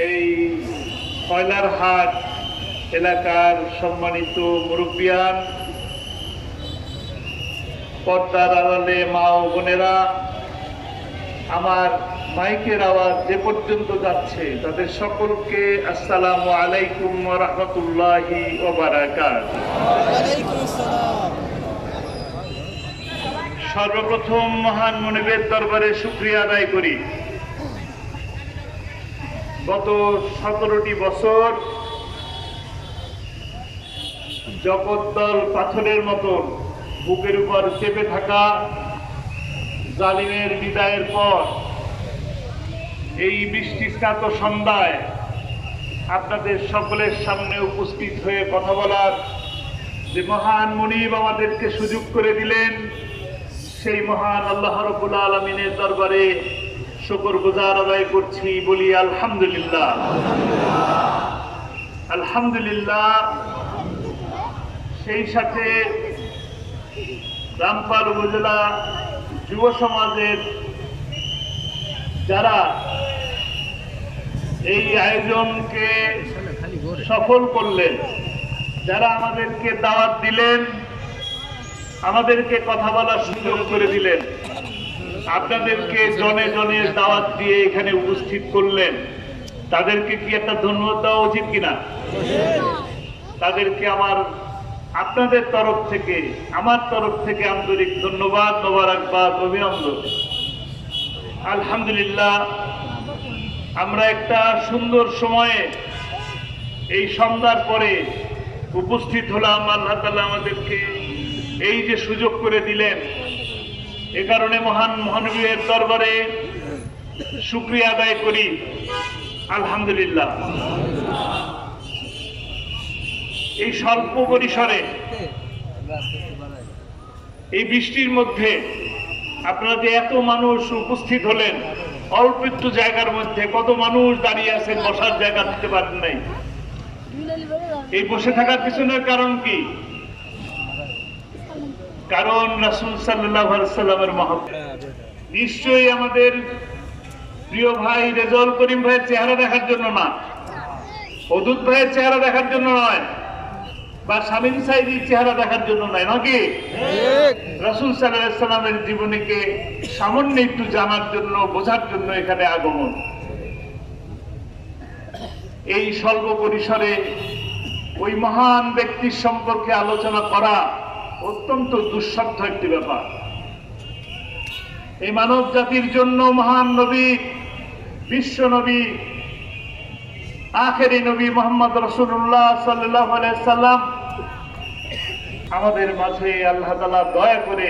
এই কয়লারহাট এলাকার সম্মানিত মুরব্বিয়ান, পর্দার আড়ালে মা ও বোনেরা, আমার মাইকের আওয়াজ যে পর্যন্ত যাচ্ছে তাদের সকলকে আসসালামু আলাইকুম ওয়া রাহমাতুল্লাহি ওয়া বারাকাতুহু। সর্বপ্রথম মহান মুনিবের দরবারে শুকরিয়া আদায় করি। গত 17টি বছর জগদ্দল পাথরের মতন বুকের উপর চেপে থাকা জালিমের বিদায়ের পর এই বৃষ্টিস্নাত সন্ধ্যায় আপনাদের সকলের সামনে উপস্থিত হয়ে কথা বলার যে মহান মুনিব আমাদেরকে সুযোগ করে দিলেন, সেই মহান আল্লাহ রাব্বুল আলামিনের দরবারে শুকরগুজার আদায় করছি। বলি আলহামদুলিল্লাহ, আলহামদুলিল্লাহ। সেই সাথে রামপাল উপজেলা যুব সমাজের যারা এই আয়োজনকে সফল করলেন, যারা আমাদেরকে দাওয়াত দিলেন, আমাদেরকে কথা বলার সুযোগ করে দিলেন, আপনাদেরকে জনে জনে দাওয়াত দিয়ে এখানে উপস্থিত করলেন, তাদেরকে কি একটা ধন্যবাদ দেওয়া উচিত কিনা? তাদেরকে আপনাদের তরফ থেকে, আমার তরফ থেকে আন্তরিক ধন্যবাদ, মোবারকবাদ, অভিনন্দন। আলহামদুলিল্লাহ, আমরা একটা সুন্দর সময়ে এই সন্ধ্যার পরে উপস্থিত হলাম। আল্লাহ তাআলা আমাদেরকে এই যে সুযোগ করে দিলেন, এ কারণে মহান মহানবীর দরবারে শুকরিয়া আদায় করি। আলহামদুলিল্লাহ। এই স্বল্প পরিসরে এই বৃষ্টির মধ্যে আপনারা যে এত মানুষ উপস্থিত হলেন, অল্প একটু জায়গার মধ্যে কত মানুষ দাঁড়িয়ে আছেন, বসার জায়গা দিতে পারেন নাই। এই বসে থাকার পিছনের কারণ কি? কারণ রাসূল সাল্লাল্লাহু আলাইহি ওয়াসাল্লামের মহব্বত। নিশ্চয়ই আমাদের প্রিয় ভাই রেজাউল করিম ভাইয়ের চেহারা দেখার জন্য না, অদূত ভাইয়ের চেহারা দেখার জন্য নয়, বা শামীম সাইদির চেহারা দেখার জন্য নয়, নাকি? রাসূল সাল্লাল্লাহু আলাইহি ওয়াসাল্লামের জীবনীকে সামান্য একটু জানার জন্য, বোঝার জন্য এখানে আগমন। এই স্বল্প পরিসরে ওই মহান ব্যক্তির সম্পর্কে আলোচনা করা অত্যন্ত দুঃসাধ্য একটি ব্যাপার। এই মানব জাতির জন্য মহান নবী, বিশ্ব নবী, আখেরি নবী মুহাম্মদ রাসূলুল্লাহ সাল্লাল্লাহু আলাইহি সাল্লাম আমাদের মাঝে আল্লাহ তাআলা দয়া করে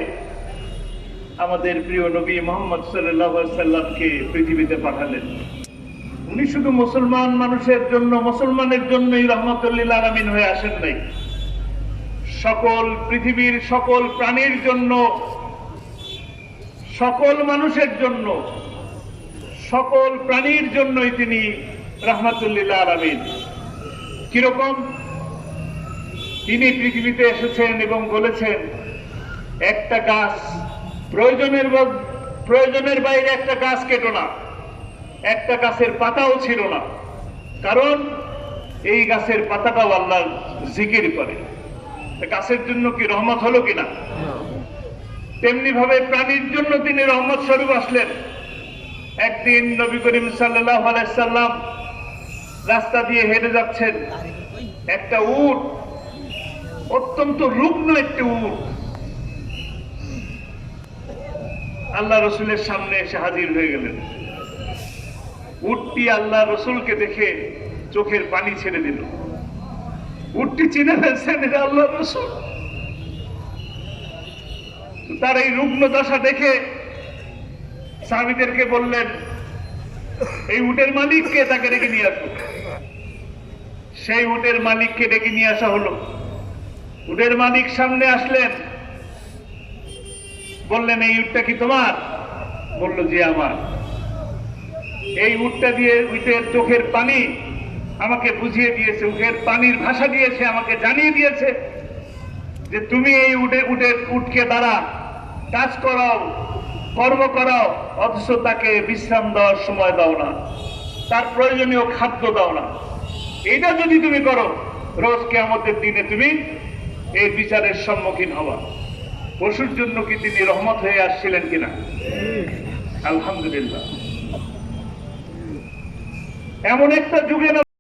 আমাদের প্রিয় নবী মুহাম্মদ সাল্লাল্লাহু আলাইহি সাল্লামকে পৃথিবীতে পাঠালেন। উনি শুধু মুসলমান মানুষের জন্য, মুসলমানের জন্যই রাহমাতুল লিল আলামিন হয়ে আসেন নাই, সকল পৃথিবীর সকল প্রাণীর জন্য, সকল মানুষের জন্য, সকল প্রাণীর জন্যই তিনি রাহমাতুল লিল আলামিন। কিরকম? তিনি পৃথিবীতে এসেছেন এবং বলেছেন, একটা গাছ প্রয়োজনের বাইরে একটা গাছ কেটো না, একটা গাছের পাতাও ছিল না, কারণ এই গাছের পাতাটাও আল্লাহর জিকির করে। গাছের জন্য কি রহমত হলো কিনা? তেমনি ভাবে প্রাণীর জন্য তিনি রহমত স্বরূপ আসলেন। একদিন নবী করিম সাল্লাল্লাহু আলাইহি সাল্লাম রাস্তা দিয়ে হেঁটে যাচ্ছেন, একটা উট, অত্যন্ত রুগ্ন একটি উট আল্লাহ রসুলের সামনে এসে হাজির হয়ে গেলেন। উটটি আল্লাহ রসুলকে দেখে চোখের পানি ছেড়ে দিল। উটটি চিনে ফেলছেন এটা আল্লাহ রসুল। তার এই রুগ্ন দশা দেখে সাহাবীদেরকে বললেন, এই উটের মালিককে, তাকে ডেকে নিয়ে আসো। সেই উটের মালিককে ডেকে নিয়ে আসা হলো। উটের মালিক সামনে আসলেন, বললেন, এই উটটা কি তোমার? বলল, জি আমার। এই উটটা দিয়ে উটের চোখের পানি আমাকে বুঝিয়ে দিয়েছে, উটের পানির ভাষা দিয়েছে, আমাকে জানিয়ে দিয়েছে যে তুমি এই উটকে দ্বারা কাজ করাও, কর্ম করাও, অথচ তাকে বিশ্রাম দেওয়ার সময় দাও না। তার প্রয়োজনীয় খাদ্য দাও না, এটা যদি তুমি করো, রোজ কিয়ামতের দিনে তুমি এই বিচারের সম্মুখীন হবা। পশুর জন্য কি তিনি রহমত হয়ে আসছিলেন কিনা? আলহামদুলিল্লাহ। এমন একটা যুগে